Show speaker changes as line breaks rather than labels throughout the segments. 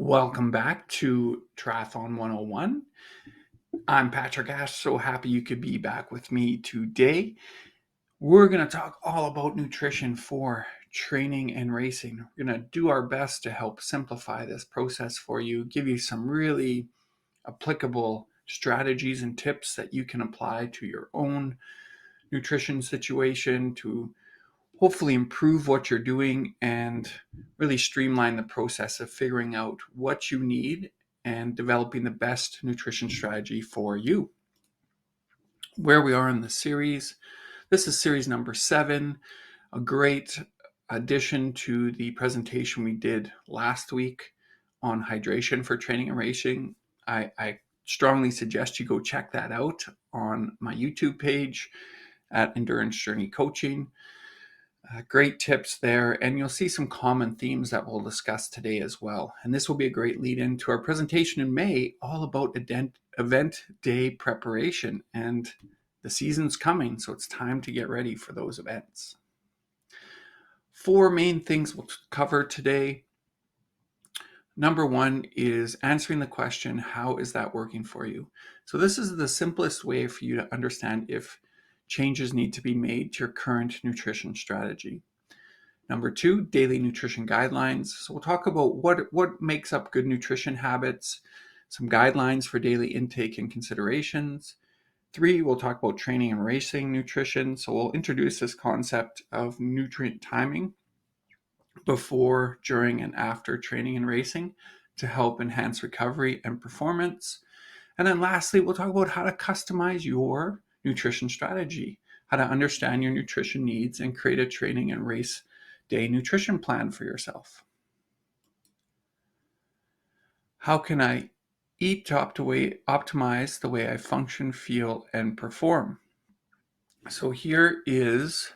Welcome back to Triathlon 101. I'm Patrick Ash. So happy you could be back with me today. We're going to talk all about nutrition for training and racing. We're going to do our best to help simplify this process for you, give you some really applicable strategies and tips that you can apply to your own nutrition situation to hopefully improve what you're doing and really streamline the process of figuring out what you need and developing the best nutrition strategy for you. Where we are in the series, this is series number 7, a great addition to the presentation we did last week on hydration for training and racing. I strongly suggest you go check that out on my YouTube page at Endurance Journey Coaching. Great tips there, and you'll see some common themes that we'll discuss today as well. And this will be a great lead into our presentation in May, all about event day preparation. And the season's coming, so it's time to get ready for those events. 4 main things we'll cover today. Number 1 is answering the question, how is that working for you? So this is the simplest way for you to understand if changes need to be made to your current nutrition strategy. Number 2, daily nutrition guidelines. So we'll talk about what makes up good nutrition habits, some guidelines for daily intake and considerations. 3, we'll talk about training and racing nutrition. So we'll introduce this concept of nutrient timing before, during, and after training and racing to help enhance recovery and performance. And then lastly, we'll talk about how to customize your nutrition strategy, how to understand your nutrition needs and create a training and race day nutrition plan for yourself. How can I eat to optimize the way I function, feel, and perform? So here is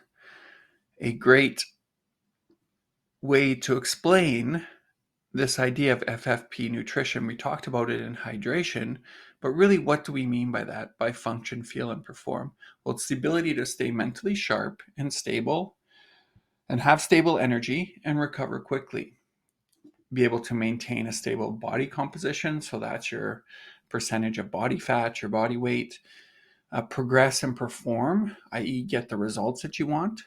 a great way to explain this idea of FFP nutrition. We talked about it in hydration, but really what do we mean by that, by function, feel, and perform? Well, it's the ability to stay mentally sharp and stable and have stable energy and recover quickly. Be able to maintain a stable body composition, so that's your percentage of body fat, your body weight, progress and perform, i.e. get the results that you want,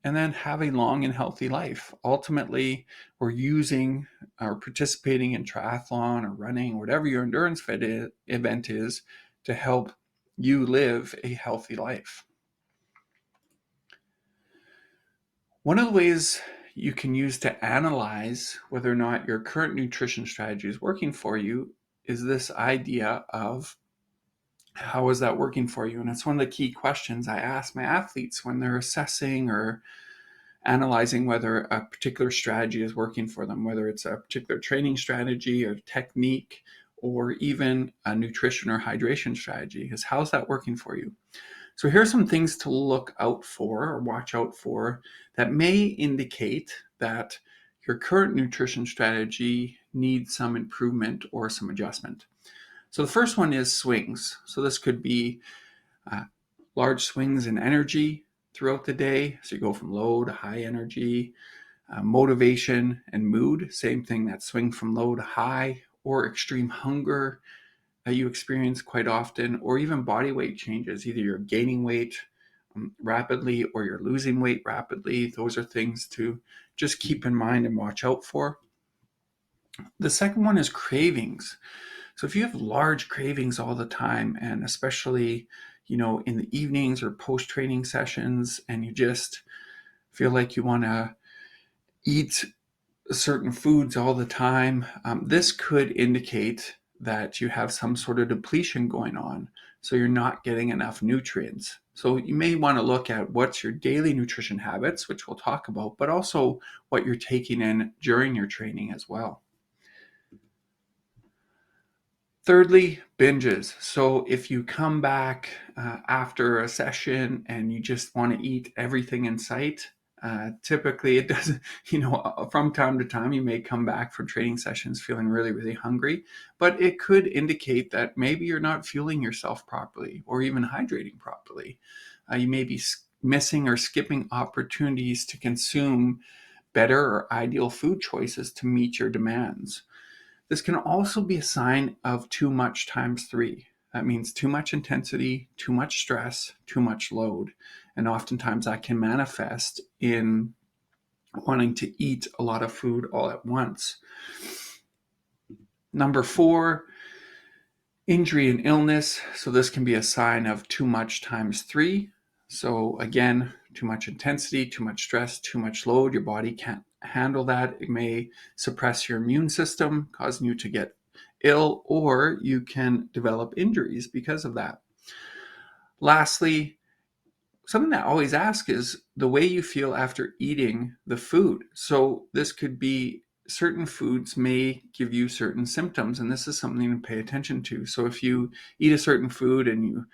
and then have a long and healthy life. Ultimately, we're using or participating in triathlon or running, whatever your endurance event is, to help you live a healthy life. One of the ways you can use to analyze whether or not your current nutrition strategy is working for you is this idea of how is that working for you? And it's one of the key questions I ask my athletes when they're assessing or analyzing whether a particular strategy is working for them, whether it's a particular training strategy or technique or even a nutrition or hydration strategy, is how's that working for you? So here's some things to look out for or watch out for that may indicate that your current nutrition strategy needs some improvement or some adjustment. So the first one is swings. So this could be large swings in energy throughout the day. So you go from low to high energy, motivation and mood, same thing, that swing from low to high, or extreme hunger that you experience quite often, or even body weight changes. Either you're gaining weight rapidly or you're losing weight rapidly. Those are things to just keep in mind and watch out for. The second one is cravings. So if you have large cravings all the time, and especially, in the evenings or post-training sessions, and you just feel like you want to eat certain foods all the time, this could indicate that you have some sort of depletion going on. So you're not getting enough nutrients. So you may want to look at what's your daily nutrition habits, which we'll talk about, but also what you're taking in during your training as well. Thirdly, binges. So if you come back after a session and you just want to eat everything in sight, typically it doesn't, from time to time, you may come back from training sessions feeling really, really hungry, but it could indicate that maybe you're not fueling yourself properly or even hydrating properly. You may be missing or skipping opportunities to consume better or ideal food choices to meet your demands. This can also be a sign of too much times 3. That means too much intensity, too much stress, too much load. And oftentimes that can manifest in wanting to eat a lot of food all at once. Number 4, injury and illness. So this can be a sign of too much times 3. So again, too much intensity, too much stress, too much load. Your body can't handle that. It may suppress your immune system, causing you to get ill, or you can develop injuries because of that. Lastly, something that I always ask is the way you feel after eating the food. So this could be certain foods may give you certain symptoms, and this is something to pay attention to. So if you eat a certain food and you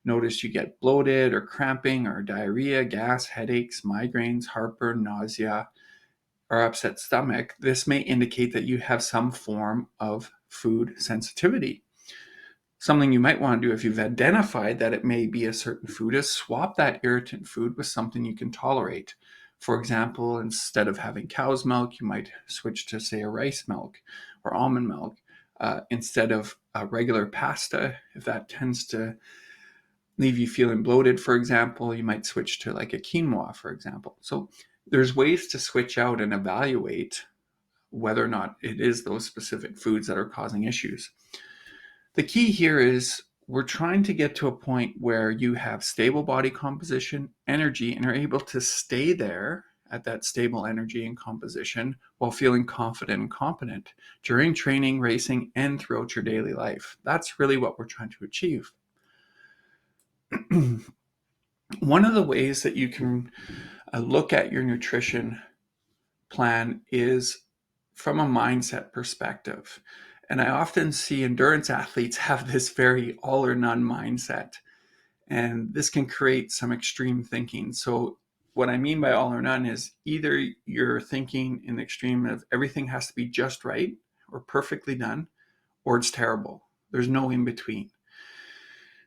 notice you get bloated or cramping or diarrhea, gas, headaches, migraines, heartburn, nausea, or upset stomach, this may indicate that you have some form of food sensitivity. Something you might want to do if you've identified that it may be a certain food is swap that irritant food with something you can tolerate. For example, instead of having cow's milk, you might switch to, say, a rice milk or almond milk. Instead of regular pasta, if that tends to leave you feeling bloated, for example, you might switch to like a quinoa, for example. So there's ways to switch out and evaluate whether or not it is those specific foods that are causing issues. The key here is we're trying to get to a point where you have stable body composition, energy, and are able to stay there at that stable energy and composition while feeling confident and competent during training, racing, and throughout your daily life. That's really what we're trying to achieve. One of the ways that you can look at your nutrition plan is from a mindset perspective. And I often see endurance athletes have this very all or none mindset. And this can create some extreme thinking. So what I mean by all or none is either you're thinking in the extreme of everything has to be just right or perfectly done, or it's terrible. There's no in between.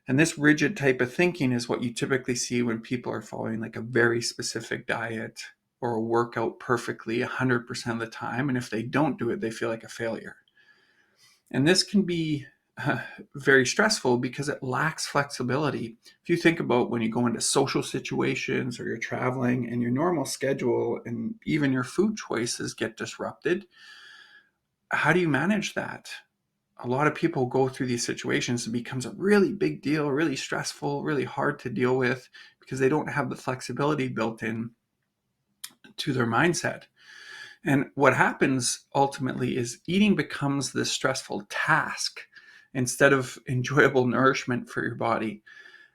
And this rigid type of thinking is what you typically see when people are following like a very specific diet or a workout perfectly 100% of the time. And if they don't do it, they feel like a failure. And this can be very stressful because it lacks flexibility. If you think about when you go into social situations or you're traveling and your normal schedule and even your food choices get disrupted, how do you manage that? A lot of people go through these situations. It becomes a really big deal, really stressful, really hard to deal with because they don't have the flexibility built in to their mindset. And what happens ultimately is eating becomes this stressful task instead of enjoyable nourishment for your body.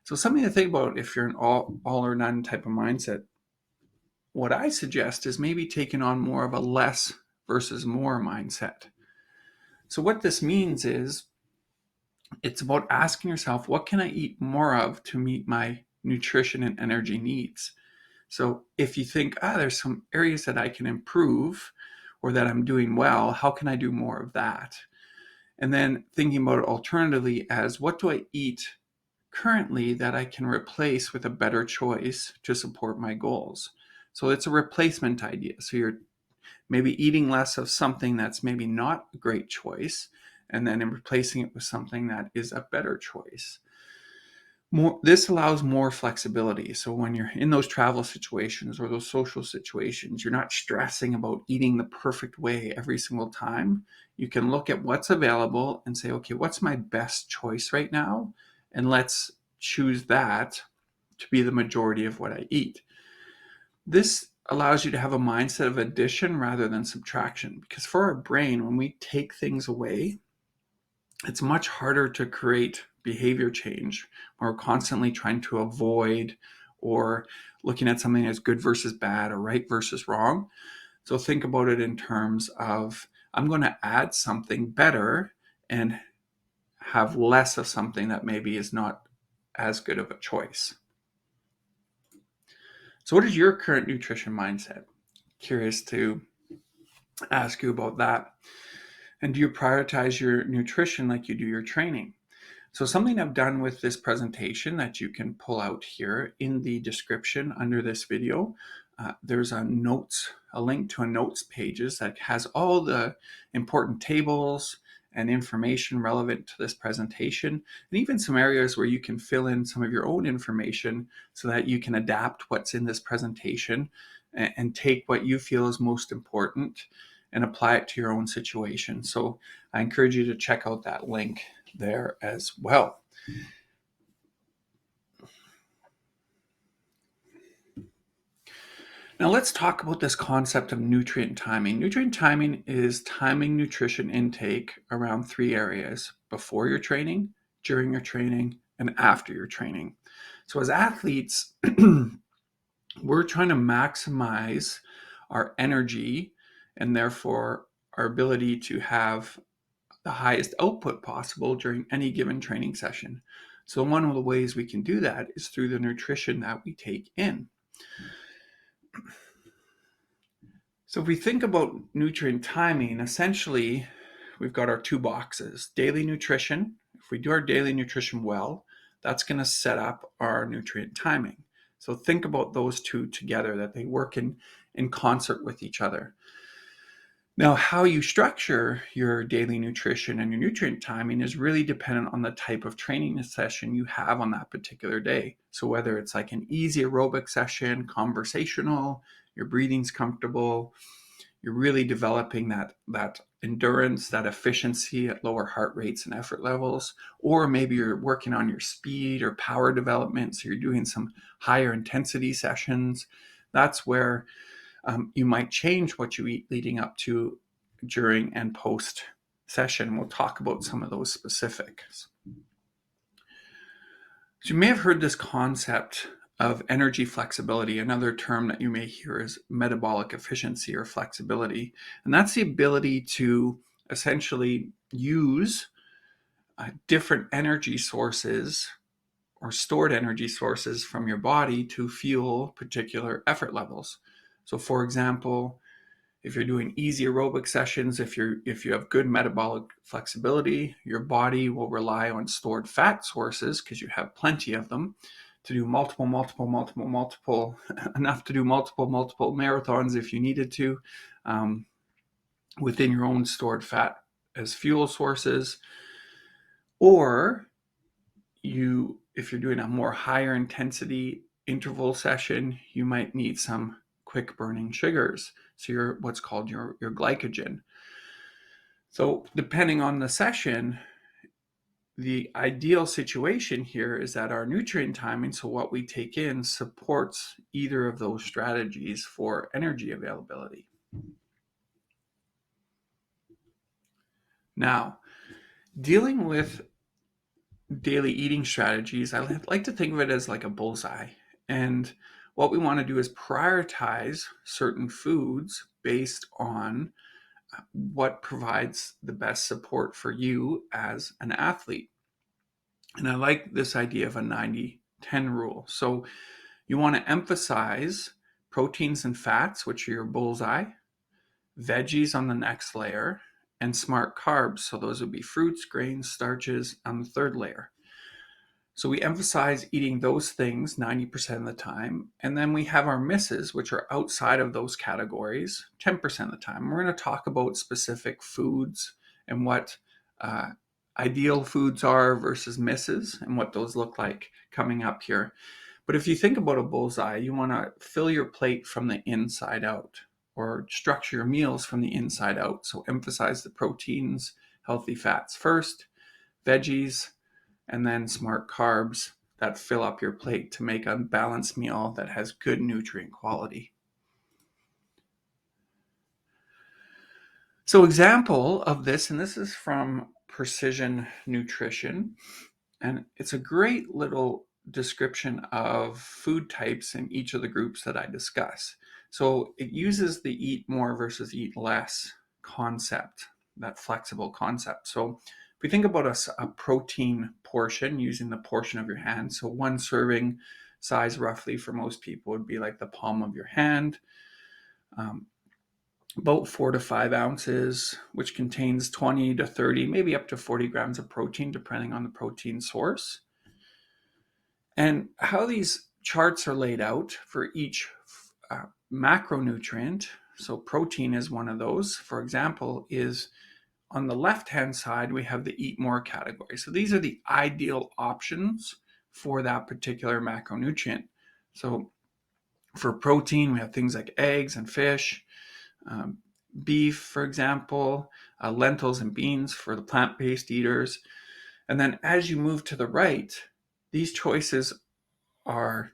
So something to think about if you're an all or none type of mindset. What I suggest is maybe taking on more of a less versus more mindset. So what this means is it's about asking yourself, what can I eat more of to meet my nutrition and energy needs? So if you think, there's some areas that I can improve or that I'm doing well, how can I do more of that? And then thinking about it alternatively as what do I eat currently that I can replace with a better choice to support my goals? So it's a replacement idea. So you're maybe eating less of something that's maybe not a great choice, and then replacing it with something that is a better choice. This allows more flexibility. So when you're in those travel situations or those social situations, you're not stressing about eating the perfect way every single time. You can look at what's available and say, okay, what's my best choice right now? And let's choose that to be the majority of what I eat. This allows you to have a mindset of addition rather than subtraction, because for our brain, when we take things away, it's much harder to create behavior change. We're constantly trying to avoid or looking at something as good versus bad or right versus wrong. So think about it in terms of, I'm going to add something better and have less of something that maybe is not as good of a choice. So what is your current nutrition mindset? Curious to ask you about that. And do you prioritize your nutrition like you do your training? So something I've done with this presentation that you can pull out here in the description under this video, there's a link to a notes pages that has all the important tables and information relevant to this presentation, and even some areas where you can fill in some of your own information so that you can adapt what's in this presentation and take what you feel is most important and apply it to your own situation. So I encourage you to check out that link there as well. Now let's talk about this concept of nutrient timing. Nutrient timing is timing nutrition intake around 3 areas: before your training, during your training, and after your training. So as athletes, we're trying to maximize our energy and therefore our ability to have the highest output possible during any given training session. So one of the ways we can do that is through the nutrition that we take in. So if we think about nutrient timing, essentially we've got our 2 boxes: daily nutrition. If we do our daily nutrition well, that's going to set up our nutrient timing. So think about those 2 together, that they work in concert with each other. Now, how you structure your daily nutrition and your nutrient timing is really dependent on the type of training session you have on that particular day. So whether it's like an easy aerobic session, conversational, your breathing's comfortable, you're really developing that endurance, that efficiency at lower heart rates and effort levels, or maybe you're working on your speed or power development, so you're doing some higher intensity sessions. That's where you might change what you eat leading up to, during, and post session. We'll talk about some of those specifics. So you may have heard this concept of energy flexibility. Another term that you may hear is metabolic efficiency or flexibility. And that's the ability to essentially use different energy sources or stored energy sources from your body to fuel particular effort levels. So for example, if you're doing easy aerobic sessions, if you have good metabolic flexibility, your body will rely on stored fat sources, because you have plenty of them, to do multiple, enough to do multiple marathons if you needed to, within your own stored fat as fuel sources. Or if you're doing a more higher intensity interval session, you might need some quick burning sugars. So what's called your glycogen. So depending on the session, the ideal situation here is that our nutrient timing, so what we take in, supports either of those strategies for energy availability. Now, dealing with daily eating strategies, I like to think of it as like a bullseye. And what we want to do is prioritize certain foods based on what provides the best support for you as an athlete. And I like this idea of a 90-10 rule. So you want to emphasize proteins and fats, which are your bullseye, veggies on the next layer, and smart carbs. So those would be fruits, grains, starches on the third layer. So we emphasize eating those things 90% of the time. And then we have our misses, which are outside of those categories 10% of the time. We're going to talk about specific foods and what ideal foods are versus misses and what those look like coming up here. But if you think about a bullseye, you want to fill your plate from the inside out, or structure your meals from the inside out. So emphasize the proteins, healthy fats first, veggies, and then smart carbs that fill up your plate to make a balanced meal that has good nutrient quality. So example of this, and this is from Precision Nutrition, and it's a great little description of food types in each of the groups that I discuss. So it uses the eat more versus eat less concept, that flexible concept. So if we think about a protein portion, using the portion of your hand, so one serving size roughly for most people would be like the palm of your hand, about 4 to 5 ounces, which contains 20 to 30, maybe up to 40 grams of protein, depending on the protein source. And how these charts are laid out for each macronutrient, so protein is one of those, for example, is on the left-hand side, we have the eat more category. So these are the ideal options for that particular macronutrient. So for protein, we have things like eggs and fish, beef, for example, lentils and beans for the plant-based eaters. And then as you move to the right, these choices are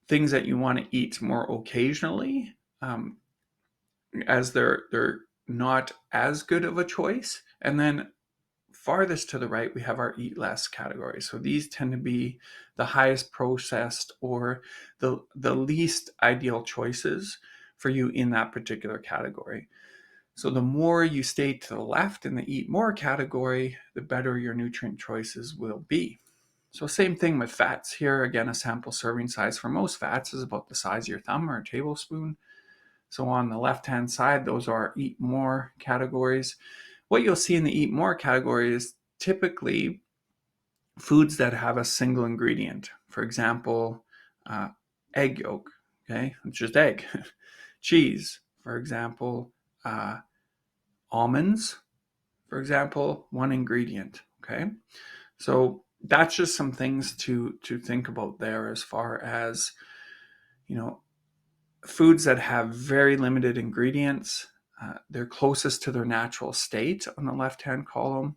things that you want to eat more occasionally, as they're not as good of a choice. And then farthest to the right, we have our eat less category. So these tend to be the highest processed or the least ideal choices for you in that particular category. So the more you stay to the left in the eat more category, the better your nutrient choices will be. So same thing with fats. Here again, a sample serving size for most fats is about the size of your thumb or a tablespoon. So on the left-hand side, those are eat more categories. What you'll see in the eat more category is typically foods that have a single ingredient. For example, egg yolk, okay, it's just egg. Cheese, for example, almonds, for example, one ingredient, okay? So that's just some things to think about there as far as, foods that have very limited ingredients. They're closest to their natural state on the left-hand column,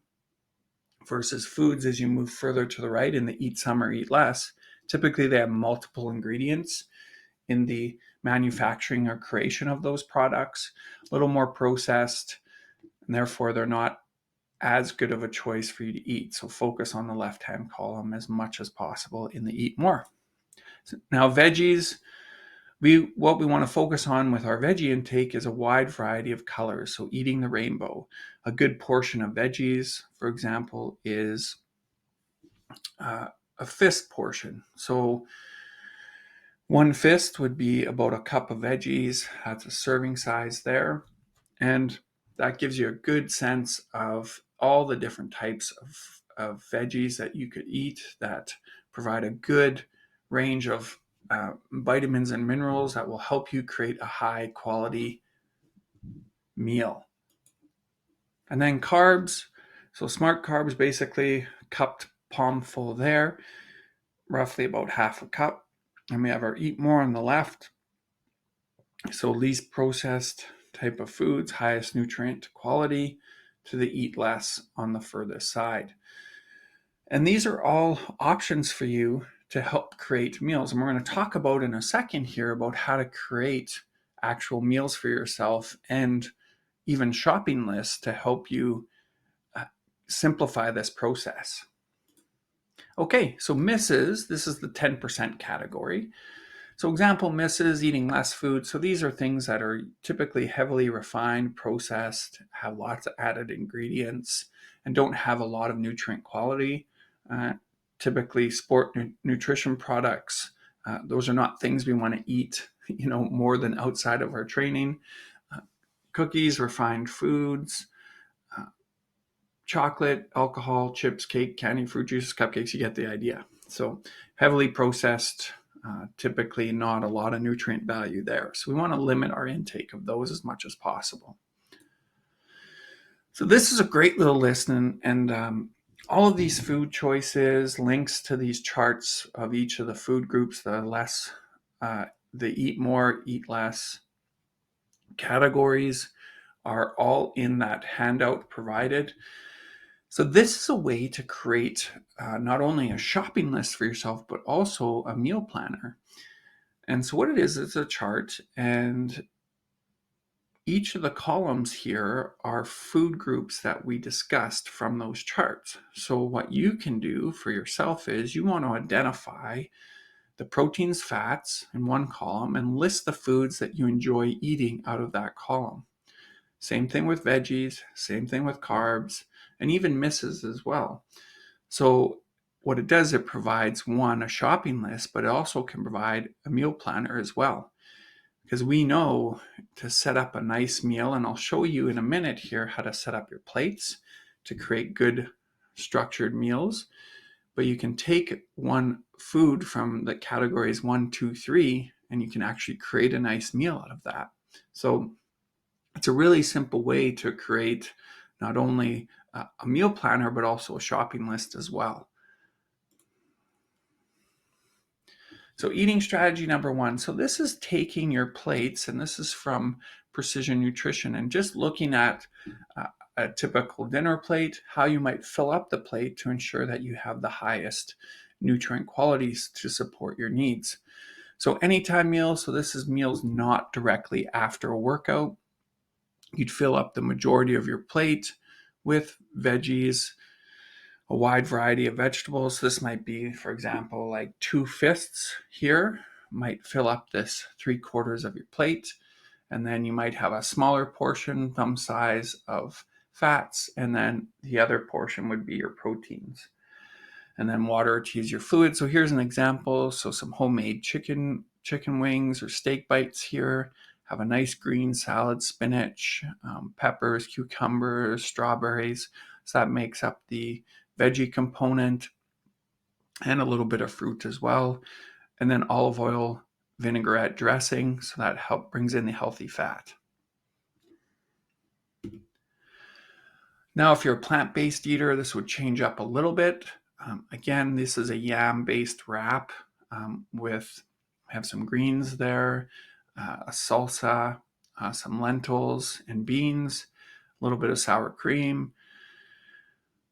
versus foods as you move further to the right in the eat some or eat less. Typically, they have multiple ingredients in the manufacturing or creation of those products, a little more processed, and therefore they're not as good of a choice for you to eat. So focus on the left-hand column as much as possible in the eat more. Now, veggies, what we want to focus on with our veggie intake is a wide variety of colors. So eating the rainbow. A good portion of veggies, for example, is a fist portion. So one fist would be about a cup of veggies. That's a serving size there. And that gives you a good sense of all the different types of veggies that you could eat that provide a good range of vitamins and minerals that will help you create a high quality meal. And then carbs. So smart carbs, basically cupped palm full there, roughly about half a cup. And we have our eat more on the left. So least processed type of foods, highest nutrient quality, to the eat less on the furthest side. And these are all options for you to help create meals. And we're going to talk about in a second here about how to create actual meals for yourself and even shopping lists to help you simplify this process. Okay, so misses, this is the 10% category. So example, misses eating less food. So these are things that are typically heavily refined, processed, have lots of added ingredients, and don't have a lot of nutrient quality. Typically sport nutrition products, those are not things we want to eat, more than outside of our training. Cookies, refined foods, chocolate, alcohol, chips, cake, candy, fruit juices, cupcakes, you get the idea. So heavily processed, typically not a lot of nutrient value there. So we want to limit our intake of those as much as possible. So this is a great little list, and all of these food choices, links to these charts of each of the food groups, the eat more, eat less categories are all in that handout provided. So this is a way to create not only a shopping list for yourself, but also a meal planner. And so what it is, it's a chart, and each of the columns here are food groups that we discussed from those charts. So what you can do for yourself is you want to identify the proteins, fats in one column and list the foods that you enjoy eating out of that column. Same thing with veggies, same thing with carbs, and even misses as well. So what it does, it provides a shopping list, but it also can provide a meal planner as well. Because we know to set up a nice meal, and I'll show you in a minute here how to set up your plates to create good structured meals. But you can take one food from the categories 1, 2, 3 and you can actually create a nice meal out of that. So it's a really simple way to create not only a meal planner, but also a shopping list as well. So eating strategy number 1. So this is taking your plates, and this is from Precision Nutrition, and just looking at a typical dinner plate, how you might fill up the plate to ensure that you have the highest nutrient qualities to support your needs. So anytime meals, so this is meals not directly after a workout. You'd fill up the majority of your plate with veggies, a wide variety of vegetables. This might be, for example, like 2 fists here might fill up this 3/4 of your plate. And then you might have a smaller portion, thumb size, of fats, and then the other portion would be your proteins. And then water to use your fluid. So here's an example. So some homemade chicken wings or steak bites here. Have a nice green salad, spinach, peppers, cucumbers, strawberries. So that makes up the veggie component, and a little bit of fruit as well. And then olive oil, vinaigrette dressing, so that brings in the healthy fat. Now, if you're a plant-based eater, this would change up a little bit. Again, this is a yam-based wrap with, I have some greens there, a salsa, some lentils and beans, a little bit of sour cream.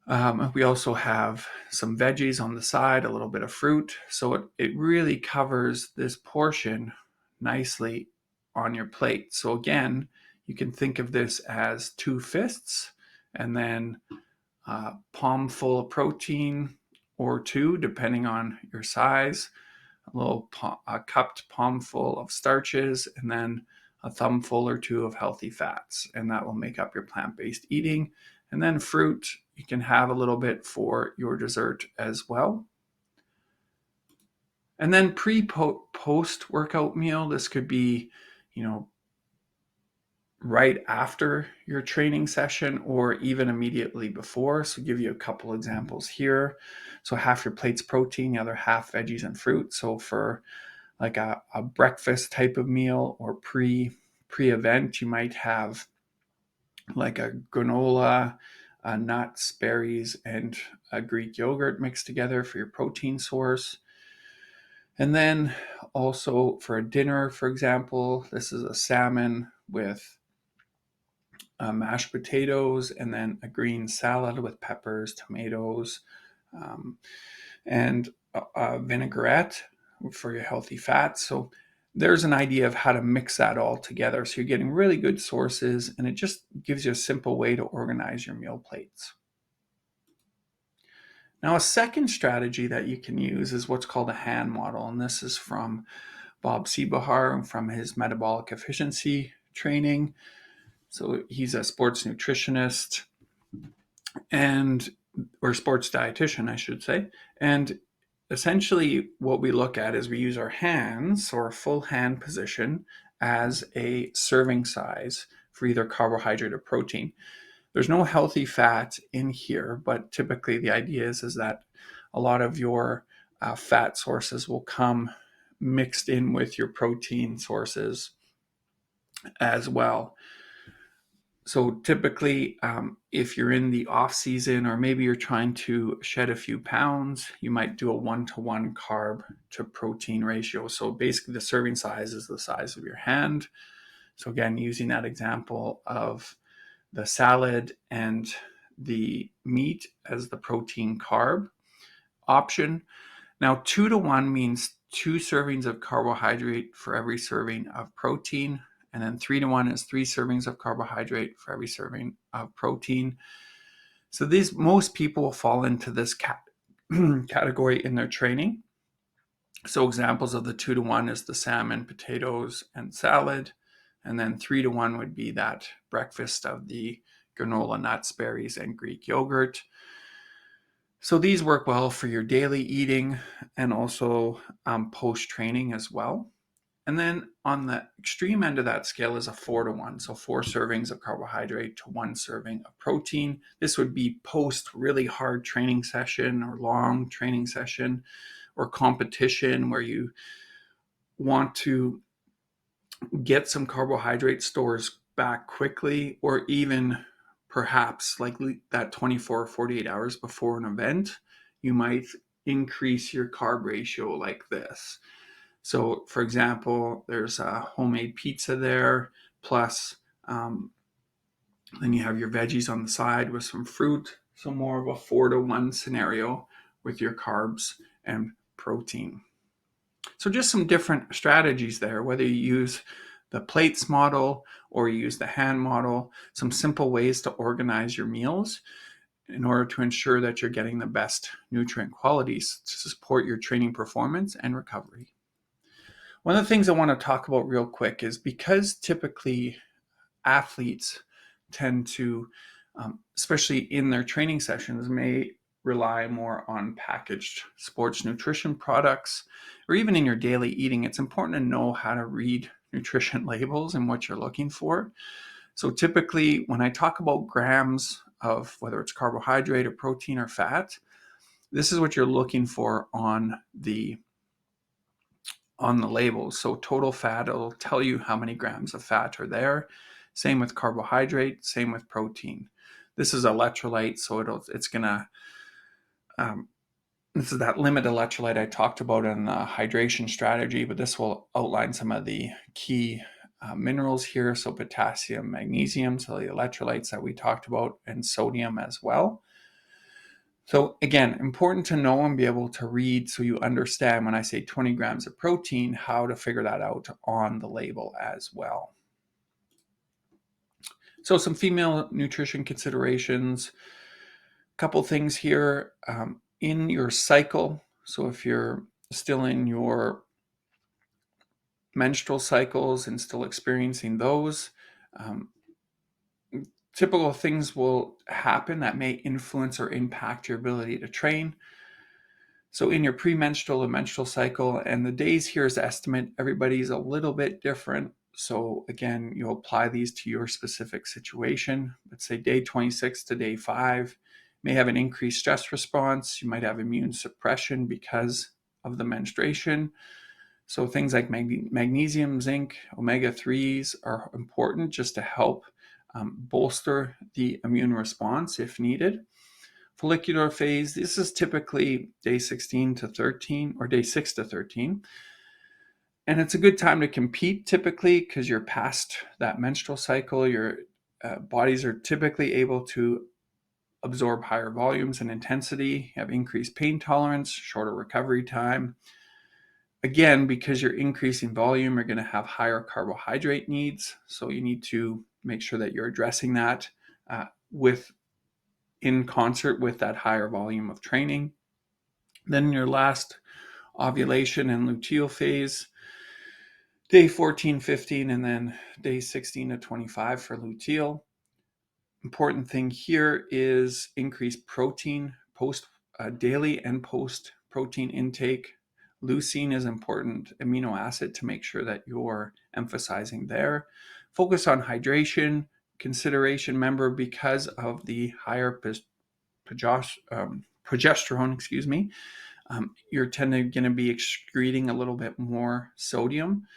We also have some veggies on the side, a little bit of fruit. So it really covers this portion nicely on your plate. So again, you can think of this as 2 fists, and then a palm full of protein or 2, depending on your size, a cupped palm full of starches, and then a thumbful or 2 of healthy fats. And that will make up your plant-based eating. And then fruit, you can have a little bit for your dessert as well. And then post workout meal, this could be, right after your training session or even immediately before. So I'll give you a couple examples here. So half your plate's protein, the other half veggies and fruit. So for like a breakfast type of meal or pre-event, you might have like a granola, nuts, berries, and a Greek yogurt mixed together for your protein source. And then also for a dinner, for example, this is a salmon with mashed potatoes, and then a green salad with peppers, tomatoes, and a vinaigrette for your healthy fats. So there's an idea of how to mix that all together. So you're getting really good sources, and it just gives you a simple way to organize your meal plates. Now, a second strategy that you can use is what's called a hand model. And this is from Bob Seebahar from his metabolic efficiency training. So he's a sports nutritionist or sports dietitian, I should say. And essentially what we look at is we use our hands, or a full hand position, as a serving size for either carbohydrate or protein. There's no healthy fat in here, but typically the idea is that a lot of your fat sources will come mixed in with your protein sources as well. So typically, if you're in the off season, or maybe you're trying to shed a few pounds, you might do a 1-to-1 carb to protein ratio. So basically the serving size is the size of your hand. So again, using that example of the salad and the meat as the protein carb option. Now 2-to-1 means 2 servings of carbohydrate for every serving of protein. And then 3-to-1 is 3 servings of carbohydrate for every serving of protein. So most people will fall into this category in their training. So examples of the 2-to-1 is the salmon, potatoes, and salad. And then 3-to-1 would be that breakfast of the granola, nuts, berries, and Greek yogurt. So these work well for your daily eating and also post-training as well. And then on the extreme end of that scale is a 4-to-1. So 4 servings of carbohydrate to 1 serving of protein. This would be post really hard training session or long training session or competition, where you want to get some carbohydrate stores back quickly, or even perhaps like that 24 or 48 hours before an event, you might increase your carb ratio like this. So, for example, there's a homemade pizza there, plus then you have your veggies on the side with some fruit. So, more of a 4-to-1 scenario with your carbs and protein. So, just some different strategies there, whether you use the plates model or you use the hand model, some simple ways to organize your meals in order to ensure that you're getting the best nutrient qualities to support your training performance and recovery. One of the things I want to talk about real quick is because typically athletes tend to, especially in their training sessions, may rely more on packaged sports nutrition products, or even in your daily eating, it's important to know how to read nutrition labels and what you're looking for. So typically when I talk about grams of whether it's carbohydrate or protein or fat, this is what you're looking for on the labels. So total fat, it'll tell you how many grams of fat are there. Same with carbohydrate, same with protein. This is electrolyte, so it's gonna, this is that limit electrolyte I talked about in the hydration strategy, but this will outline some of the key minerals here. So potassium, magnesium, so the electrolytes that we talked about, and sodium as well. So again, important to know and be able to read so you understand when I say 20 grams of protein, how to figure that out on the label as well. So some female nutrition considerations, a couple things here in your cycle. So if you're still in your menstrual cycles and still experiencing those, typical things will happen that may influence or impact your ability to train. So in your premenstrual and menstrual cycle, and the days here is estimate, everybody's a little bit different. So again, you apply these to your specific situation. Let's say day 26 to day 5 may have an increased stress response. You might have immune suppression because of the menstruation. So things like magnesium, zinc, omega-3s are important just to help bolster the immune response if needed. Follicular phase, this is typically day 16 to 13 or day 6 to 13. And it's a good time to compete typically because you're past that menstrual cycle. Your bodies are typically able to absorb higher volumes and intensity, have increased pain tolerance, shorter recovery time. Again, because you're increasing volume, you're going to have higher carbohydrate needs. So you need to make sure that you're addressing that in concert with that higher volume of training. Then your last ovulation and luteal phase, day 14, 15, and then day 16 to 25 for luteal. Important thing here is increased protein post daily and post protein intake. Leucine is important amino acid to make sure that you're emphasizing there. Focus on hydration consideration. Remember, because of the higher progesterone, you're going to be excreting a little bit more sodium.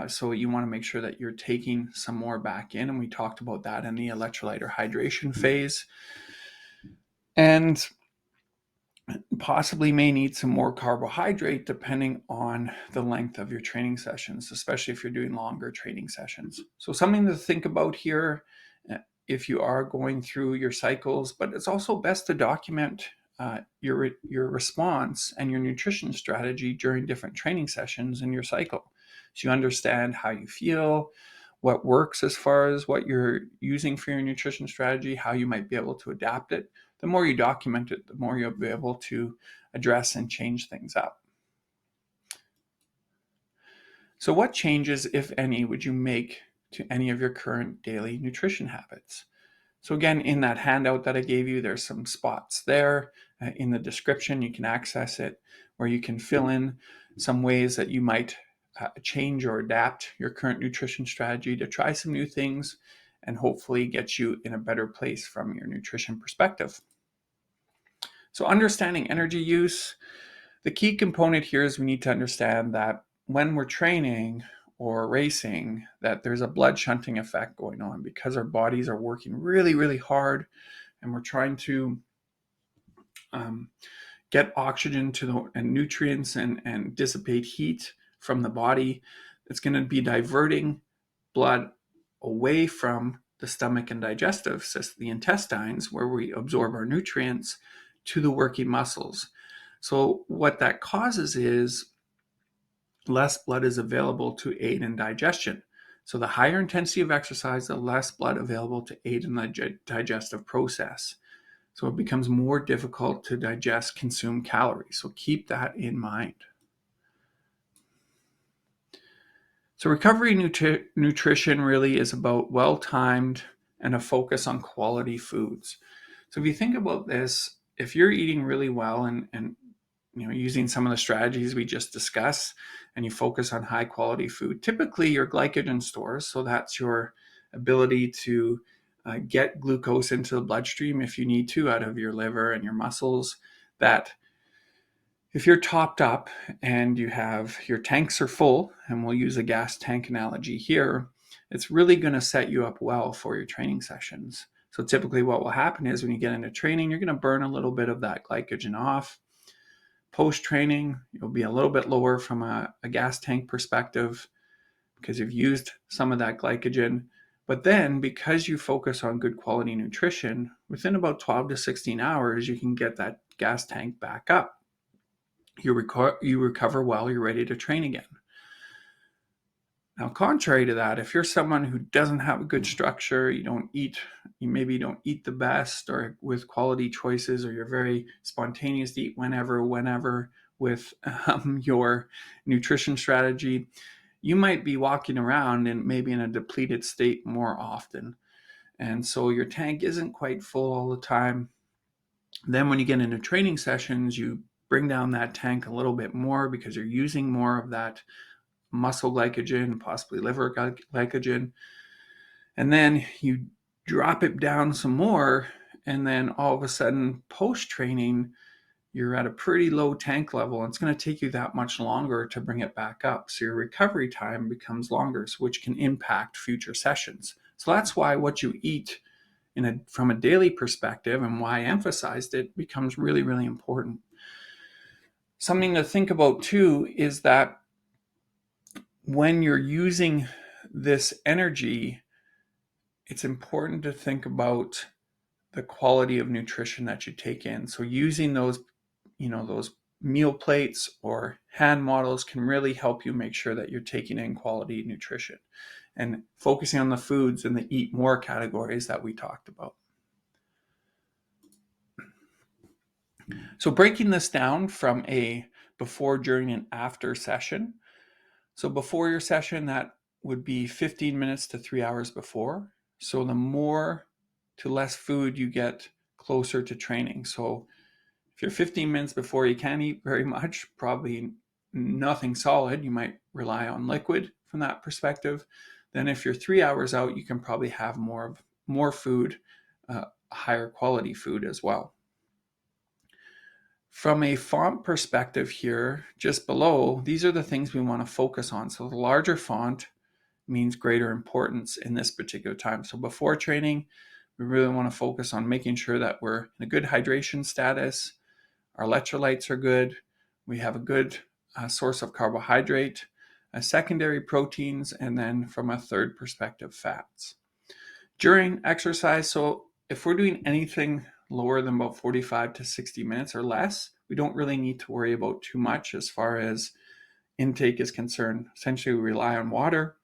So you want to make sure that you're taking some more back in. And we talked about that in the electrolyte or hydration phase. And possibly may need some more carbohydrate depending on the length of your training sessions, especially if you're doing longer training sessions. So something to think about here if you are going through your cycles, but it's also best to document your response and your nutrition strategy during different training sessions in your cycle. So you understand how you feel, what works as far as what you're using for your nutrition strategy, how you might be able to adapt it. The more you document it, the more you'll be able to address and change things up. So what changes, if any, would you make to any of your current daily nutrition habits? So again, in that handout that I gave you, there's some spots there in the description. You can access it where you can fill in some ways that you might change or adapt your current nutrition strategy to try some new things and hopefully get you in a better place from your nutrition perspective. So understanding energy use, the key component here is we need to understand that when we're training or racing, that there's a blood shunting effect going on because our bodies are working really, really hard, and we're trying to get oxygen and nutrients and dissipate heat from the body. It's going to be diverting blood away from the stomach and digestive system, the intestines, where we absorb our nutrients, to the working muscles. So what that causes is less blood is available to aid in digestion. So the higher intensity of exercise, the less blood available to aid in the digestive process. So it becomes more difficult to digest consumed calories. So keep that in mind. So recovery nutrition really is about well-timed and a focus on quality foods. So if you think about this, if you're eating really well and using some of the strategies we just discussed, and you focus on high quality food, typically your glycogen stores, so that's your ability to get glucose into the bloodstream if you need to out of your liver and your muscles, that if you're topped up and you have your tanks are full, and we'll use a gas tank analogy here, it's really going to set you up well for your training sessions. So typically what will happen is when you get into training, you're going to burn a little bit of that glycogen off. Post-training, you'll be a little bit lower from a gas tank perspective because you've used some of that glycogen. But then because you focus on good quality nutrition, within about 12 to 16 hours, you can get that gas tank back up. You recover well, you're ready to train again. Now, contrary to that, if you're someone who doesn't have a good structure, you maybe don't eat the best or with quality choices, or you're very spontaneous to eat whenever with your nutrition strategy, you might be walking around and maybe in a depleted state more often. And so your tank isn't quite full all the time. Then when you get into training sessions, you bring down that tank a little bit more because you're using more of that muscle glycogen, possibly liver glycogen. And then you drop it down some more, and then all of a sudden, post-training, you're at a pretty low tank level, and it's going to take you that much longer to bring it back up. So your recovery time becomes longer, which can impact future sessions. So that's why what you eat from a daily perspective, and why I emphasized it, becomes really, really important. Something to think about too is that when you're using this energy, it's important to think about the quality of nutrition that you take in. So using those meal plates or hand models can really help you make sure that you're taking in quality nutrition and focusing on the foods in the eat more categories that we talked about. So breaking this down from a before, during, and after session. So before your session, that would be 15 minutes to 3 hours before. So the more to less food you get closer to training. So if you're 15 minutes before, you can't eat very much, probably nothing solid. You might rely on liquid from that perspective. Then if you're 3 hours out, you can probably have more food, higher quality food as well. From a font perspective here, just below, these are the things we want to focus on. So the larger font means greater importance in this particular time. So before training, we really want to focus on making sure that we're in a good hydration status, our electrolytes are good, we have a good source of carbohydrate, secondary proteins, and then from a third perspective, fats. During exercise, so if we're doing anything lower than about 45 to 60 minutes or less, we don't really need to worry about too much as far as intake is concerned. Essentially, we rely on water,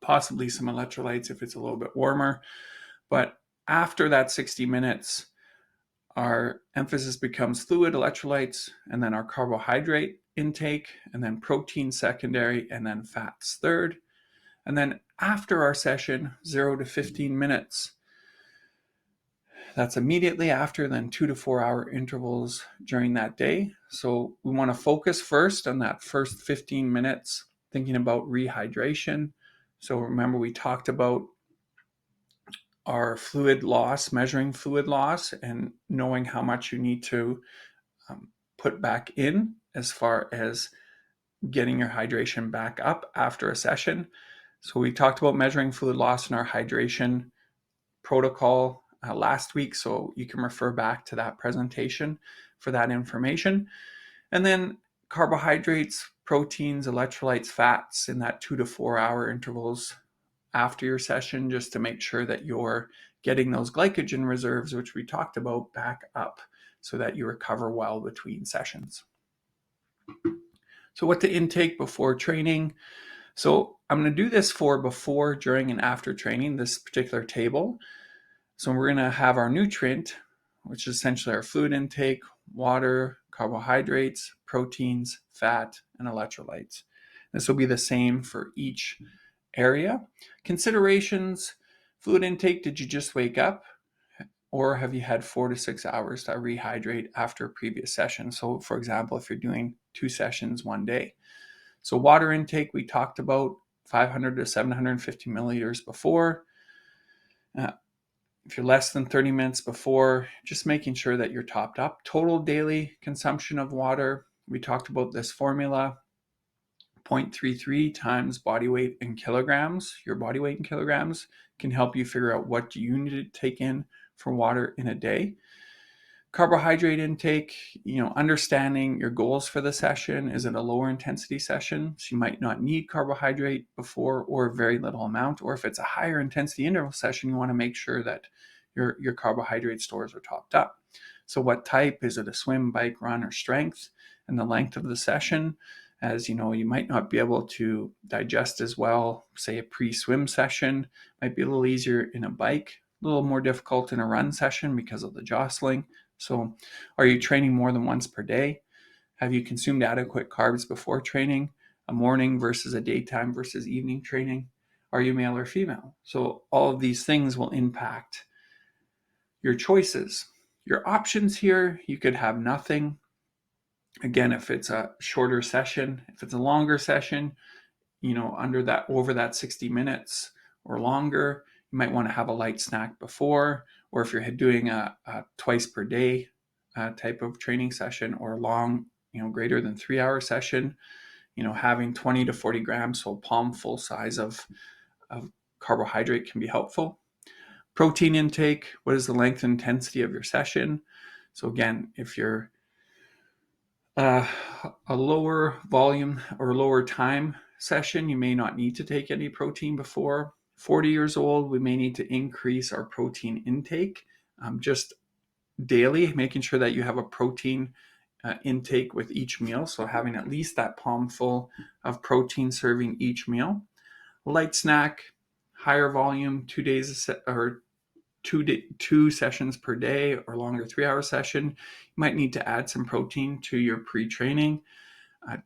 possibly some electrolytes if it's a little bit warmer. But after that 60 minutes, our emphasis becomes fluid, electrolytes, and then our carbohydrate intake, and then protein secondary, and then fats third. And then after our session, 0 to 15 minutes, that's immediately after, then 2 to 4 hour intervals during that day. So we want to focus first on that first 15 minutes, thinking about rehydration. So remember, we talked about our fluid loss, measuring fluid loss, and knowing how much you need to put back in as far as getting your hydration back up after a session. So we talked about measuring fluid loss in our hydration protocol last week, so you can refer back to that presentation for that information. And then carbohydrates, proteins, electrolytes, fats in that 2 to 4 hour intervals after your session, just to make sure that you're getting those glycogen reserves, which we talked about, back up so that you recover well between sessions. So what to intake before training. So I'm going to do this for before, during, and after training, this particular table. So we're going to have our nutrient, which is essentially our fluid intake, water, carbohydrates, proteins, fat, and electrolytes. This will be the same for each area. Considerations: fluid intake, did you just wake up? Or have you had 4 to 6 hours to rehydrate after a previous session? So for example, if you're doing 2 sessions one day. So water intake, we talked about 500 to 750 milliliters before. If you're less than 30 minutes before, just making sure that you're topped up. Total daily consumption of water, we talked about this formula, 0.33 times body weight in kilograms. Your body weight in kilograms can help you figure out what you need to take in for water in a day. Carbohydrate intake, understanding your goals for the session. Is it a lower intensity session? So you might not need carbohydrate before, or very little amount. Or if it's a higher intensity interval session, you want to make sure that your carbohydrate stores are topped up. So what type? Is it a swim, bike, run, or strength? And the length of the session. As you know, you might not be able to digest as well. Say a pre-swim session might be a little easier in a bike, a little more difficult in a run session because of the jostling. So are you training more than once per day? Have you consumed adequate carbs before training? A morning versus a daytime versus evening training? Are you male or female? So all of these things will impact your choices. Your options here, you could have nothing. Again, if it's a shorter session, if it's a longer session, over that 60 minutes or longer, you might want to have a light snack before. Or if you're doing a twice per day type of training session, or a long, greater than 3 hour session, having 20 to 40 grams, so a palm full size of carbohydrate can be helpful. Protein intake, what is the length and intensity of your session? So again, if you're a lower volume or lower time session, you may not need to take any protein before. 40 years old, we may need to increase our protein intake just daily, making sure that you have a protein intake with each meal. So having at least that palm full of protein serving each meal. Light snack, higher volume, 2 days or two sessions per day, or longer 3 hour session. You might need to add some protein to your pre-training.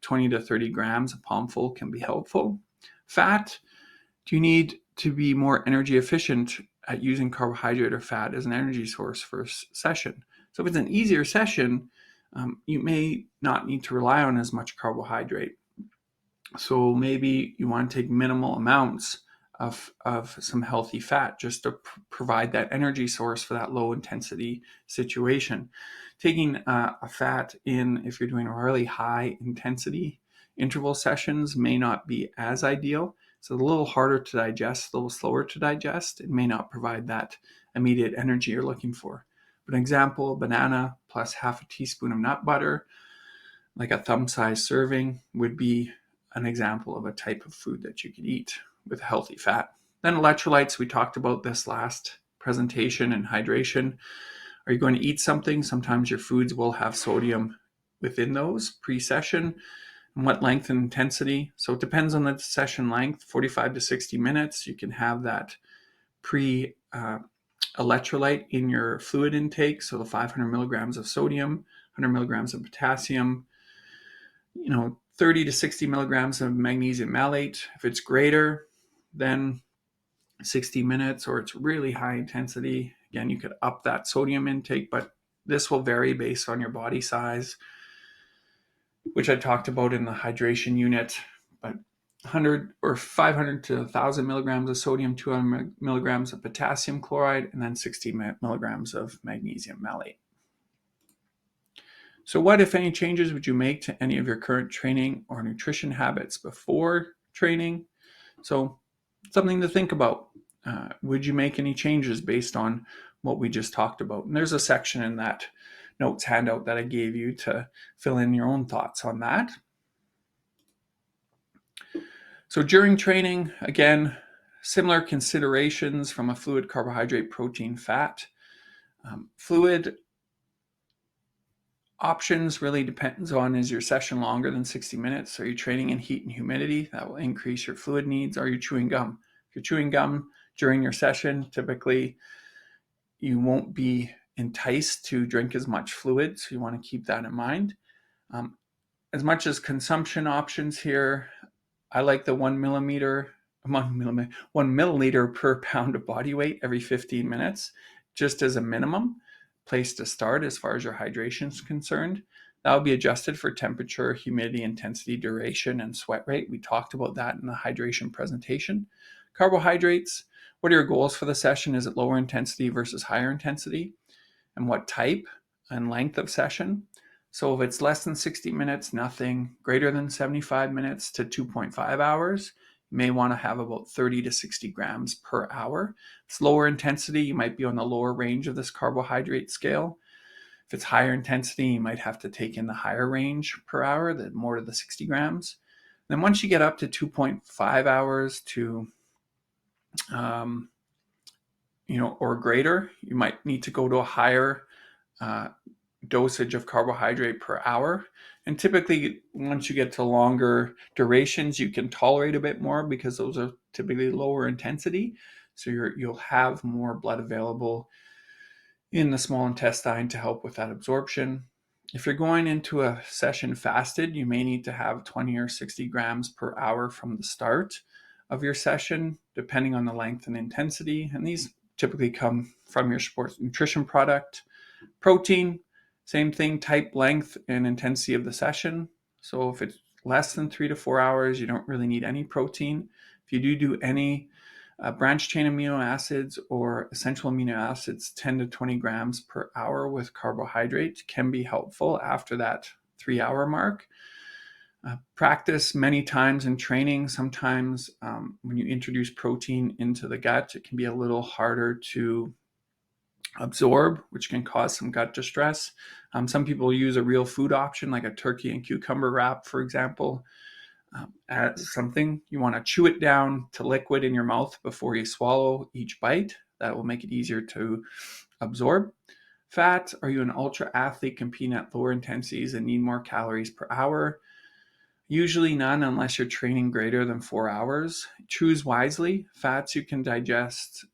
20 to 30 grams, a palmful, can be helpful. Fat, do you need to be more energy efficient at using carbohydrate or fat as an energy source for a session? So if it's an easier session, you may not need to rely on as much carbohydrate. So maybe you want to take minimal amounts of some healthy fat just to provide that energy source for that low intensity situation. Taking a fat in, if you're doing really high intensity interval sessions, may not be as ideal. It's a little harder to digest, a little slower to digest. It may not provide that immediate energy you're looking for. But an example, banana plus half a teaspoon of nut butter, like a thumb-sized serving, would be an example of a type of food that you could eat with healthy fat. Then electrolytes, we talked about this last presentation, and hydration. Are you going to eat something? Sometimes your foods will have sodium within those pre-session. And what length and intensity? So it depends on the session length, 45 to 60 minutes. You can have that electrolyte in your fluid intake. So the 500 milligrams of sodium, 100 milligrams of potassium, 30 to 60 milligrams of magnesium malate. If it's greater than 60 minutes, or it's really high intensity, again, you could up that sodium intake, but this will vary based on your body size, which I talked about in the hydration unit. But 100 or 500 to 1,000 milligrams of sodium, 200 milligrams of potassium chloride, and then 60 milligrams of magnesium malate. So what, if any, changes would you make to any of your current training or nutrition habits before training? So something to think about. Would you make any changes based on what we just talked about? And there's a section in that notes handout that I gave you to fill in your own thoughts on that. So during training, again, similar considerations from a fluid, carbohydrate, protein, fat. Fluid options really depends on, is your session longer than 60 minutes? Are you training in heat and humidity? That will increase your fluid needs. Are you chewing gum? If you're chewing gum during your session, typically you won't be enticed to drink as much fluid, so you want to keep that in mind. As much as consumption options here, I like the 1 milliliter per pound of body weight every 15 minutes, just as a minimum place to start as far as your hydration is concerned. That will be adjusted for temperature, humidity, intensity, duration, and sweat rate. We talked about that in the hydration presentation. Carbohydrates, what are your goals for the session? Is it lower intensity versus higher intensity? And what type and length of session? So if it's less than 60 minutes, nothing. Greater than 75 minutes to 2.5 hours, you may want to have about 30 to 60 grams per hour. If it's lower intensity, you might be on the lower range of this carbohydrate scale. If it's higher intensity, you might have to take in the higher range per hour, the more to the 60 grams. Then once you get up to 2.5 hours to or greater, you might need to go to a higher dosage of carbohydrate per hour. And typically, once you get to longer durations, you can tolerate a bit more because those are typically lower intensity. So you'll have more blood available in the small intestine to help with that absorption. If you're going into a session fasted, you may need to have 20 or 60 grams per hour from the start of your session, depending on the length and intensity. And these typically come from your sports nutrition product. Protein, same thing, type, length, and intensity of the session. So if it's less than 3 to 4 hours, you don't really need any protein. If you do any branched chain amino acids or essential amino acids, 10 to 20 grams per hour with carbohydrate can be helpful after that 3-hour mark. Practice many times in training. Sometimes when you introduce protein into the gut, it can be a little harder to absorb, which can cause some gut distress. Some people use a real food option like a turkey and cucumber wrap, for example, as something. You want to chew it down to liquid in your mouth before you swallow each bite. That will make it easier to absorb. Fat, are you an ultra athlete competing at lower intensities and need more calories per hour? Usually none unless you're training greater than 4 hours. Choose wisely. Fats you can digest.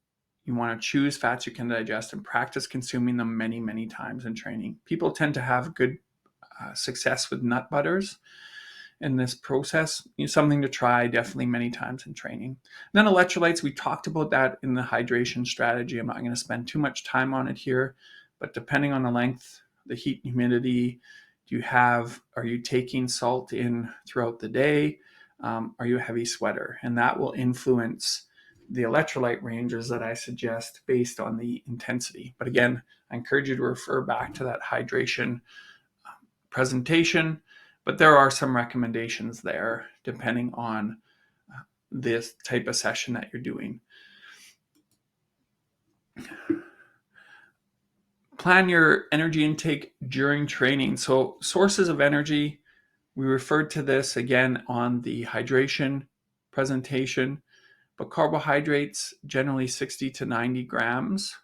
You want to choose fats you can digest and practice consuming them many, many times in training. People tend to have good success with nut butters in this process. Something to try definitely many times in training. And then electrolytes, we talked about that in the hydration strategy. I'm not going to spend too much time on it here, but depending on the length, the heat and humidity, are you taking salt in throughout the day? Are you a heavy sweater? And that will influence the electrolyte ranges that I suggest based on the intensity. But again, I encourage you to refer back to that hydration presentation, but there are some recommendations there depending on this type of session that you're doing. Plan your energy intake during training. So sources of energy, we referred to this again on the hydration presentation, but carbohydrates, generally 60 to 90 grams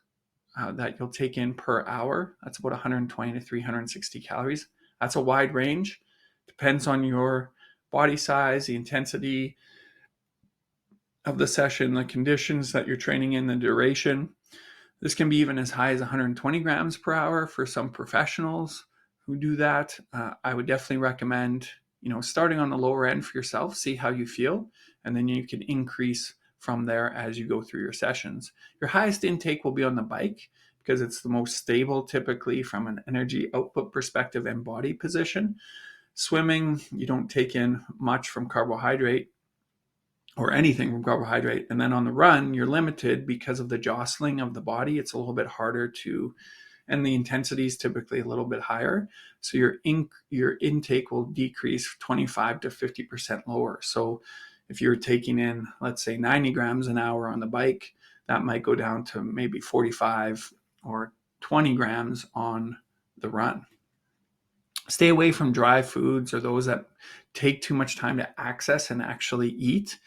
that you'll take in per hour. That's about 120 to 360 calories. That's a wide range. Depends on your body size, the intensity of the session, the conditions that you're training in, the duration. This can be even as high as 120 grams per hour for some professionals who do that. I would definitely recommend, starting on the lower end for yourself, see how you feel, and then you can increase from there as you go through your sessions. Your highest intake will be on the bike because it's the most stable typically from an energy output perspective and body position. Swimming, you don't take in much from carbohydrate or anything from carbohydrate. And then on the run, you're limited because of the jostling of the body. It's a little bit harder to and the intensity is typically a little bit higher. So your intake will decrease 25 to 50% lower. So if you're taking in, let's say, 90 grams an hour on the bike, that might go down to maybe 45 or 20 grams on the run. Stay away from dry foods or those that take too much time to access and actually eat.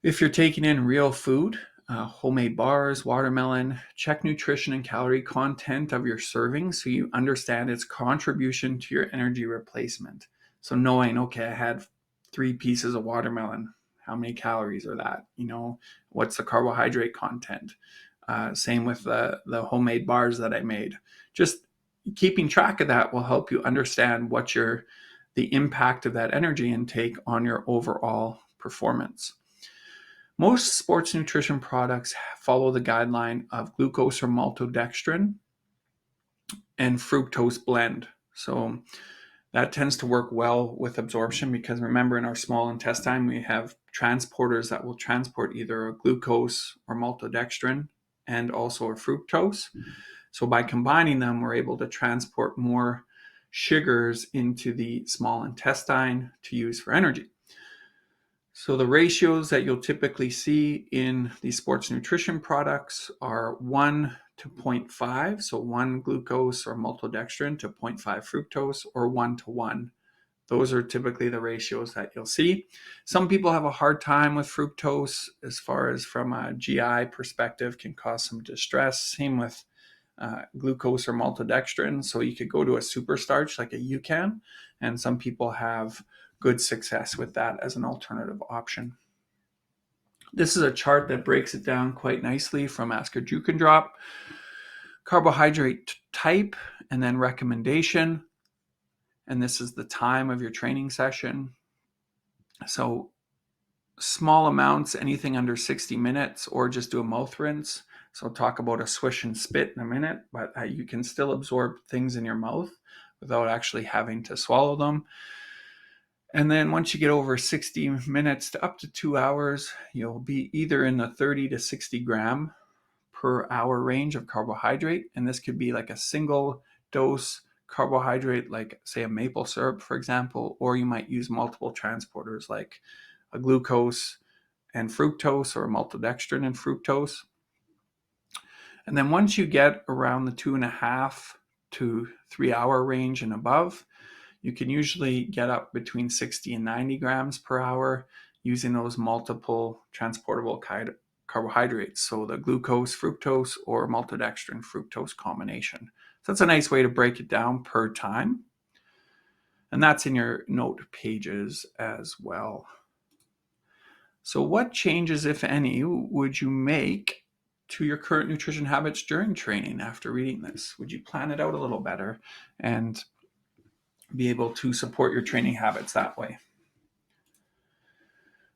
If you're taking in real food, homemade bars, watermelon, check nutrition and calorie content of your serving so you understand its contribution to your energy replacement. So knowing, okay, I had 3 pieces of watermelon. How many calories are that? What's the carbohydrate content? Same with the homemade bars that I made. Just keeping track of that will help you understand what the impact of that energy intake on your overall performance. Most sports nutrition products follow the guideline of glucose or maltodextrin and fructose blend. So that tends to work well with absorption because remember, in our small intestine, we have transporters that will transport either a glucose or maltodextrin and also a fructose. So by combining them, we're able to transport more sugars into the small intestine to use for energy. So the ratios that you'll typically see in these sports nutrition products are 1 to 0.5, so 1 glucose or maltodextrin to 0.5 fructose, or 1 to 1. Those are typically the ratios that you'll see. Some people have a hard time with fructose as far as from a GI perspective, can cause some distress. Same with glucose or maltodextrin. So you could go to a super starch like a UCAN, and some people have good success with that as an alternative option. This is a chart that breaks it down quite nicely from Ask What You Can Drop, carbohydrate type, and then recommendation. And this is the time of your training session. So small amounts, anything under 60 minutes, or just do a mouth rinse. So I'll talk about a swish and spit in a minute, but you can still absorb things in your mouth without actually having to swallow them. And then once you get over 60 minutes to up to 2 hours, you'll be either in the 30 to 60 gram per hour range of carbohydrate. And this could be like a single dose carbohydrate, like say a maple syrup, for example, or you might use multiple transporters like a glucose and fructose or a maltodextrin and fructose. And then once you get around the 2.5 to 3 hour range and above, you can usually get up between 60 and 90 grams per hour using those multiple transportable carbohydrates. So the glucose, fructose, or maltodextrin fructose combination. So that's a nice way to break it down per time. And that's in your note pages as well. So what changes, if any, would you make to your current nutrition habits during training after reading this? Would you plan it out a little better and be able to support your training habits that way?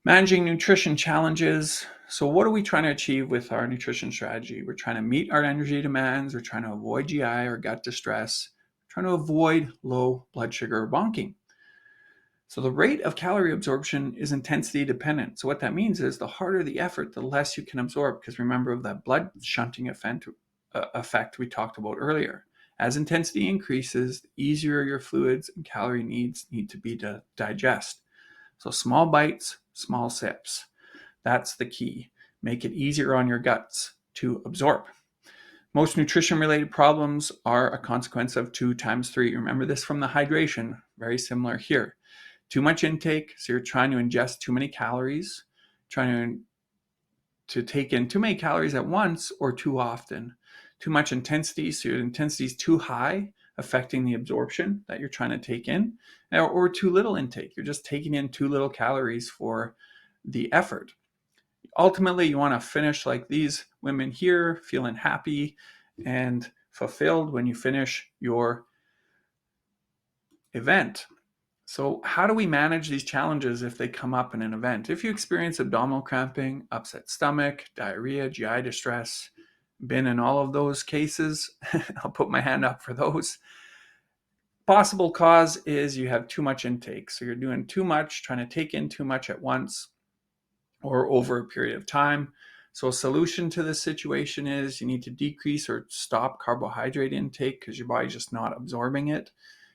Managing nutrition challenges. So what are we trying to achieve with our nutrition strategy? We're trying to meet our energy demands. We're trying to avoid GI or gut distress. We're trying to avoid low blood sugar or bonking. So the rate of calorie absorption is intensity dependent. So what that means is the harder the effort, the less you can absorb, because remember of that blood shunting effect we talked about earlier. As intensity increases, the easier your fluids and calorie needs need to be to digest. So small bites, small sips. That's the key. Make it easier on your guts to absorb. Most nutrition-related problems are a consequence of 2 times 3. Remember this from the hydration, very similar here. Too much intake, so you're trying to ingest too many calories, trying to take in too many calories at once or too often. Too much intensity, so your intensity is too high, affecting the absorption that you're trying to take in, or too little intake. You're just taking in too little calories for the effort. Ultimately, you want to finish like these women here, feeling happy and fulfilled when you finish your event. So how do we manage these challenges if they come up in an event? If you experience abdominal cramping, upset stomach, diarrhea, GI distress, been in all of those cases, I'll put my hand up for those. Possible cause is you have too much intake. So you're doing too much, trying to take in too much at once or over a period of time. So a solution to this situation is you need to decrease or stop carbohydrate intake because your body's just not absorbing it.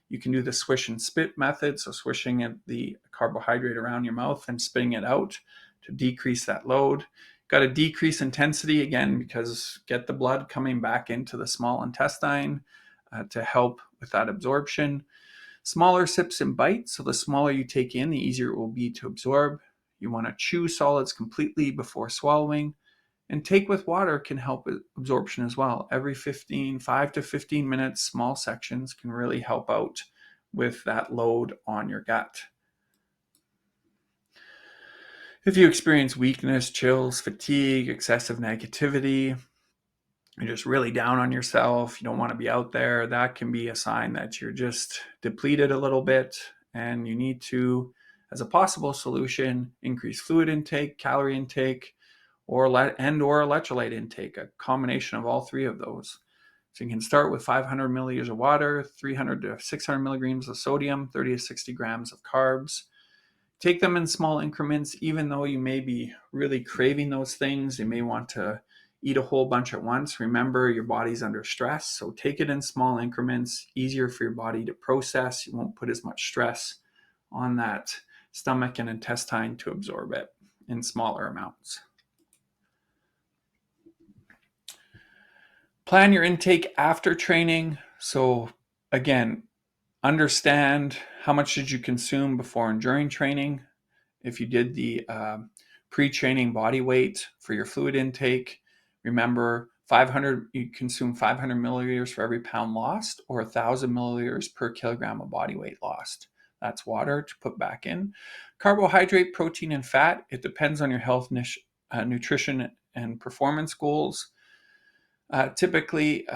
You can do the swish and spit method, so swishing the carbohydrate around your mouth and spitting it out to decrease that load. Got to decrease intensity again because get the blood coming back into the small intestine to help with that absorption. Smaller sips and bites, so the smaller you take in, the easier it will be to absorb. You want to chew solids completely before swallowing. And take with water can help with absorption as well. Every 5 to 15 minutes, small sections can really help out with that load on your gut. If you experience weakness, chills, fatigue, excessive negativity, you're just really down on yourself, you don't want to be out there, that can be a sign that you're just depleted a little bit and you need to, as a possible solution, increase fluid intake, calorie intake, or electrolyte intake, a combination of all three of those. So you can start with 500 milliliters of water, 300 to 600 milligrams of sodium, 30 to 60 grams of carbs. Take them in small increments, even though you may be really craving those things. You may want to eat a whole bunch at once. Remember, your body's under stress, so take it in small increments, easier for your body to process. You won't put as much stress on that stomach and intestine to absorb it in smaller amounts. Plan your intake after training. So again, understand how much did you consume before and during training. If you did the pre-training body weight for your fluid intake, remember you consume 500 milliliters for every pound lost, or 1,000 milliliters per kilogram of body weight lost. That's water to put back in. Carbohydrate, protein, and fat, it depends on your health, nutrition, and performance goals. Typically,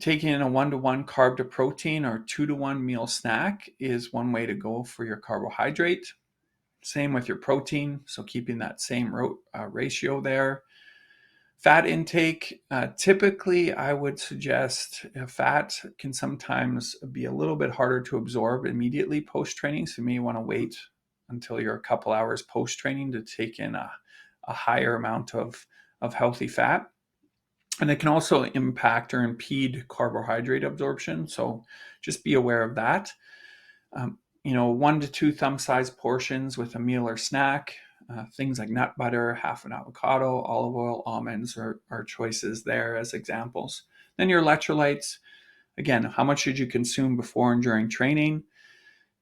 taking in a 1-to-1 carb to protein or 2-to-1 meal snack is one way to go for your carbohydrate. Same with your protein, so keeping that same ratio there. Fat intake, typically I would suggest fat can sometimes be a little bit harder to absorb immediately post-training, so you may want to wait until you're a couple hours post-training to take in a higher amount of healthy fat. And it can also impact or impede carbohydrate absorption, so just be aware of that. 1 to 2 thumb-sized portions with a meal or snack. Things like nut butter, half an avocado, olive oil, almonds are choices there as examples. Then your electrolytes. Again, how much did you consume before and during training?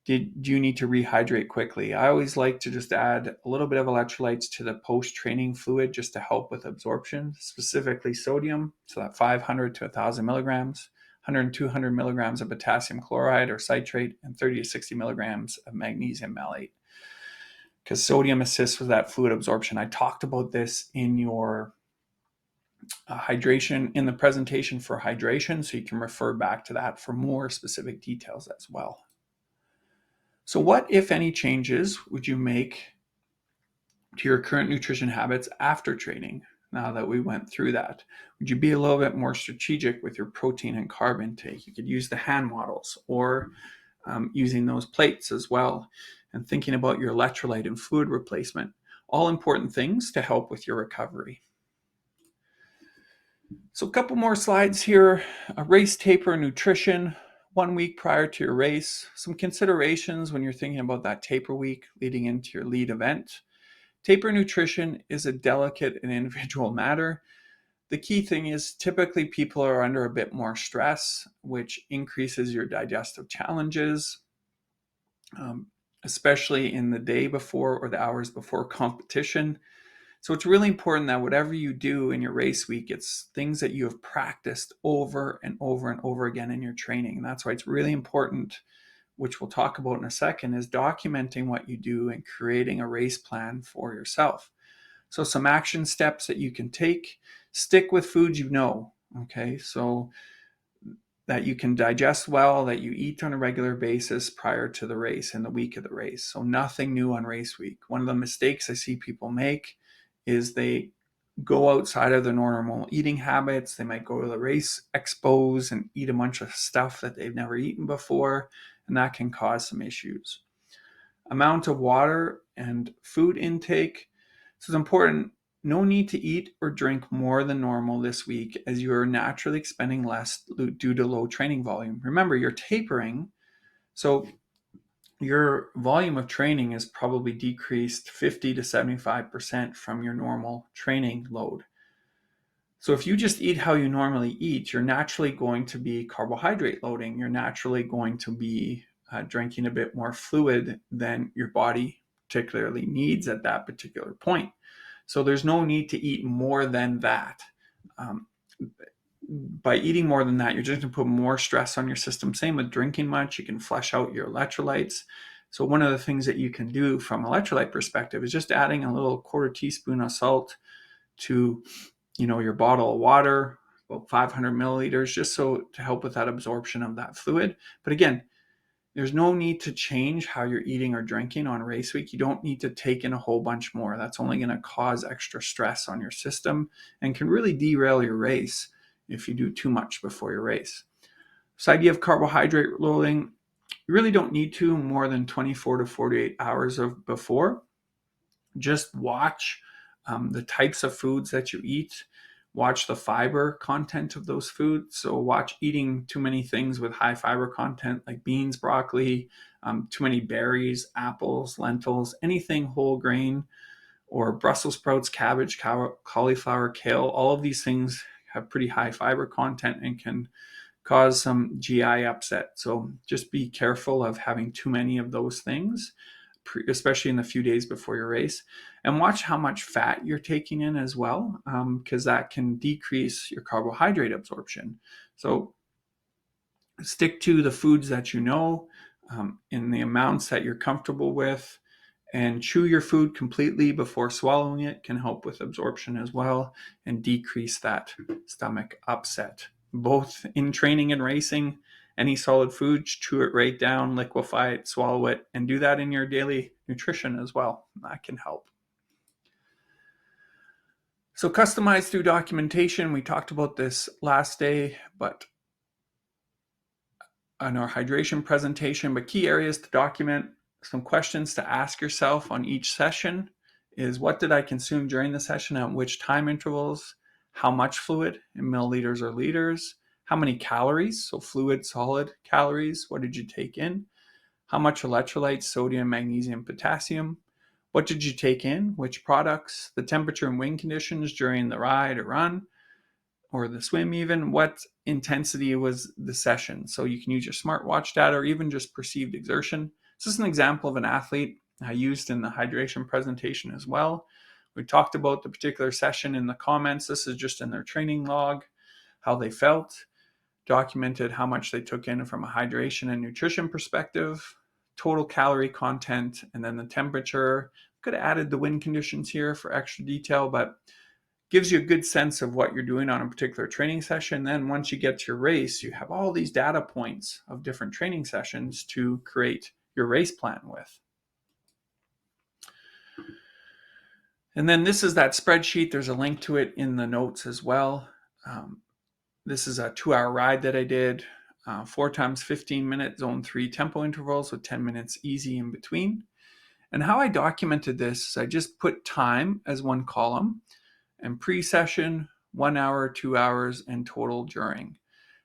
Do you need to rehydrate quickly? I always like to just add a little bit of electrolytes to the post-training fluid just to help with absorption, specifically sodium, so that 500 to 1,000 milligrams, 100 and 200 milligrams of potassium chloride or citrate, and 30 to 60 milligrams of magnesium malate, because sodium assists with that fluid absorption. I talked about this in your hydration, in the presentation for hydration, so you can refer back to that for more specific details as well. So what, if any, changes would you make to your current nutrition habits after training now that we went through that? Would you be a little bit more strategic with your protein and carb intake? You could use the hand models or using those plates as well, and thinking about your electrolyte and fluid replacement. All important things to help with your recovery. So a couple more slides here. A race taper nutrition. 1 week prior to your race, some considerations when you're thinking about that taper week leading into your lead event. Taper nutrition is a delicate and individual matter. The key thing is typically people are under a bit more stress, which increases your digestive challenges, especially in the day before or the hours before competition. So it's really important that whatever you do in your race week, it's things that you have practiced over and over and over again in your training. And that's why it's really important, which we'll talk about in a second, is documenting what you do and creating a race plan for yourself. So some action steps that you can take: stick with foods you know, okay? So that you can digest well, that you eat on a regular basis prior to the race and the week of the race. So nothing new on race week. One of the mistakes I see people make is they go outside of their normal eating habits. They might go to the race expos and eat a bunch of stuff that they've never eaten before, and that can cause some issues. Amount of water and food intake. So it's important no need to eat or drink more than normal this week, as you are naturally expending less due to low training volume. Remember, you're tapering, so your volume of training is probably decreased 50 to 75% from your normal training load. So if you just eat how you normally eat, you're naturally going to be carbohydrate loading. You're naturally going to be drinking a bit more fluid than your body particularly needs at that particular point. So there's no need to eat more than that. By eating more than that, you're just going to put more stress on your system. Same with drinking much. You can flush out your electrolytes. So one of the things that you can do from electrolyte perspective is just adding a little quarter teaspoon of salt to your bottle of water, about 500 milliliters, just so to help with that absorption of that fluid. But again, there's no need to change how you're eating or drinking on race week. You don't need to take in a whole bunch more. That's only going to cause extra stress on your system and can really derail your race if you do too much before your race. This idea of carbohydrate loading, you really don't need to more than 24 to 48 hours of before. Just watch the types of foods that you eat. Watch the fiber content of those foods. So watch eating too many things with high fiber content like beans, broccoli, too many berries, apples, lentils, anything whole grain, or Brussels sprouts, cabbage, cauliflower, kale. All of these things have pretty high fiber content and can cause some GI upset. So just be careful of having too many of those things, especially in the few days before your race, and watch how much fat you're taking in as well, because that can decrease your carbohydrate absorption. So stick to the foods that you know in the amounts that you're comfortable with, and chew your food completely before swallowing it can help with absorption as well and decrease that stomach upset. Both in training and racing, any solid food, chew it right down, liquefy it, swallow it, and do that in your daily nutrition as well. That can help. So customize through documentation. We talked about this last day, but on our hydration presentation, but key areas to document, some questions to ask yourself on each session is, what did I consume during the session, at which time intervals, how much fluid in milliliters or liters, how many calories, so fluid, solid calories, what did you take in, how much electrolytes, sodium, magnesium, potassium, what did you take in, which products, the temperature and wind conditions during the ride or run, or the swim even, what intensity was the session. So you can use your smartwatch data or even just perceived exertion. This is an example of an athlete I used in the hydration presentation as well. We talked about the particular session in the comments. This is just in their training log, how they felt, documented how much they took in from a hydration and nutrition perspective, total calorie content, and then the temperature. Could have added the wind conditions here for extra detail, but gives you a good sense of what you're doing on a particular training session. Then once you get to your race, you have all these data points of different training sessions to create your race plan with. And then this is that spreadsheet. There's a link to it in the notes as well. This is a 2-hour ride that I did, 4 times 15-minute zone 3 tempo intervals with 10 minutes easy in between. And how I documented this is I just put time as one column, and pre-session, 1 hour, 2 hours, and total during.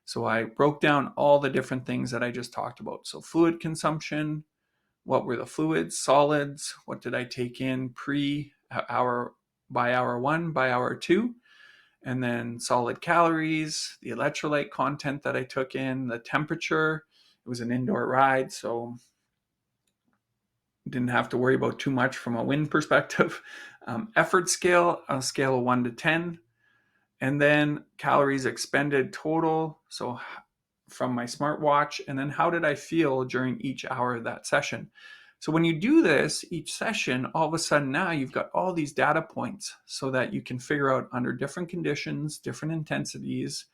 So I broke down all the different things that I just talked about. So fluid consumption, what were the fluids, solids, what did I take in hour by hour 1, by hour 2, and then solid calories, the electrolyte content that I took in, the temperature. It was an indoor ride, so didn't have to worry about too much from a wind perspective. Effort scale, on a scale of 1 to 10. And then calories expended total, so from my smartwatch, and then how did I feel during each hour of that session. So when you do this, each session, all of a sudden now you've got all these data points so that you can figure out under different conditions, different intensities,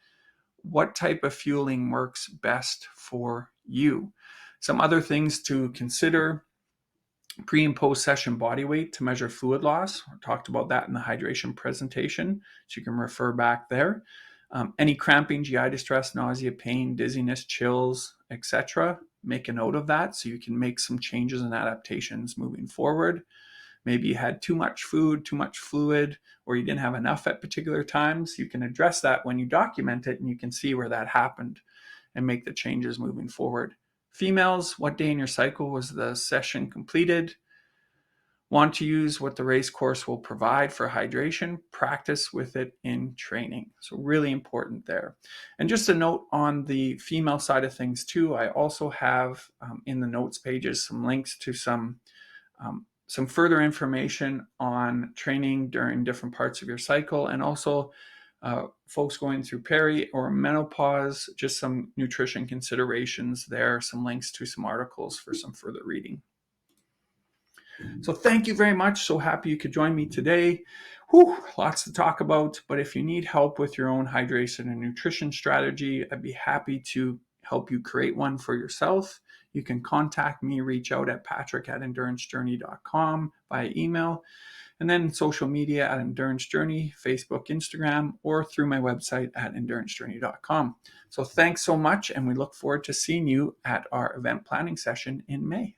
what type of fueling works best for you. Some other things to consider: pre and post session body weight to measure fluid loss. I talked about that in the hydration presentation, so you can refer back there. Any cramping, GI distress, nausea, pain, dizziness, chills, etc. Make a note of that so you can make some changes and adaptations moving forward. maybe you had too much food, too much fluid, or you didn't have enough at particular times, you can address that when you document it, and you can see where that happened and make the changes moving forward. Females, what day in your cycle was the session completed? Want to use what the race course will provide for hydration, practice with it in training. So really important there. And just a note on the female side of things too, I also have in the notes pages some links to some further information on training during different parts of your cycle, and also folks going through peri or menopause, just some nutrition considerations there, some links to some articles for some further reading. So thank you very much. So happy you could join me today. Lots to talk about, but if you need help with your own hydration and nutrition strategy, I'd be happy to help you create one for yourself. You can contact me, reach out at patrick@endurancejourney.com via email, and then social media at Endurance Journey, Facebook, Instagram, or through my website at endurancejourney.com. So thanks so much, and we look forward to seeing you at our event planning session in May.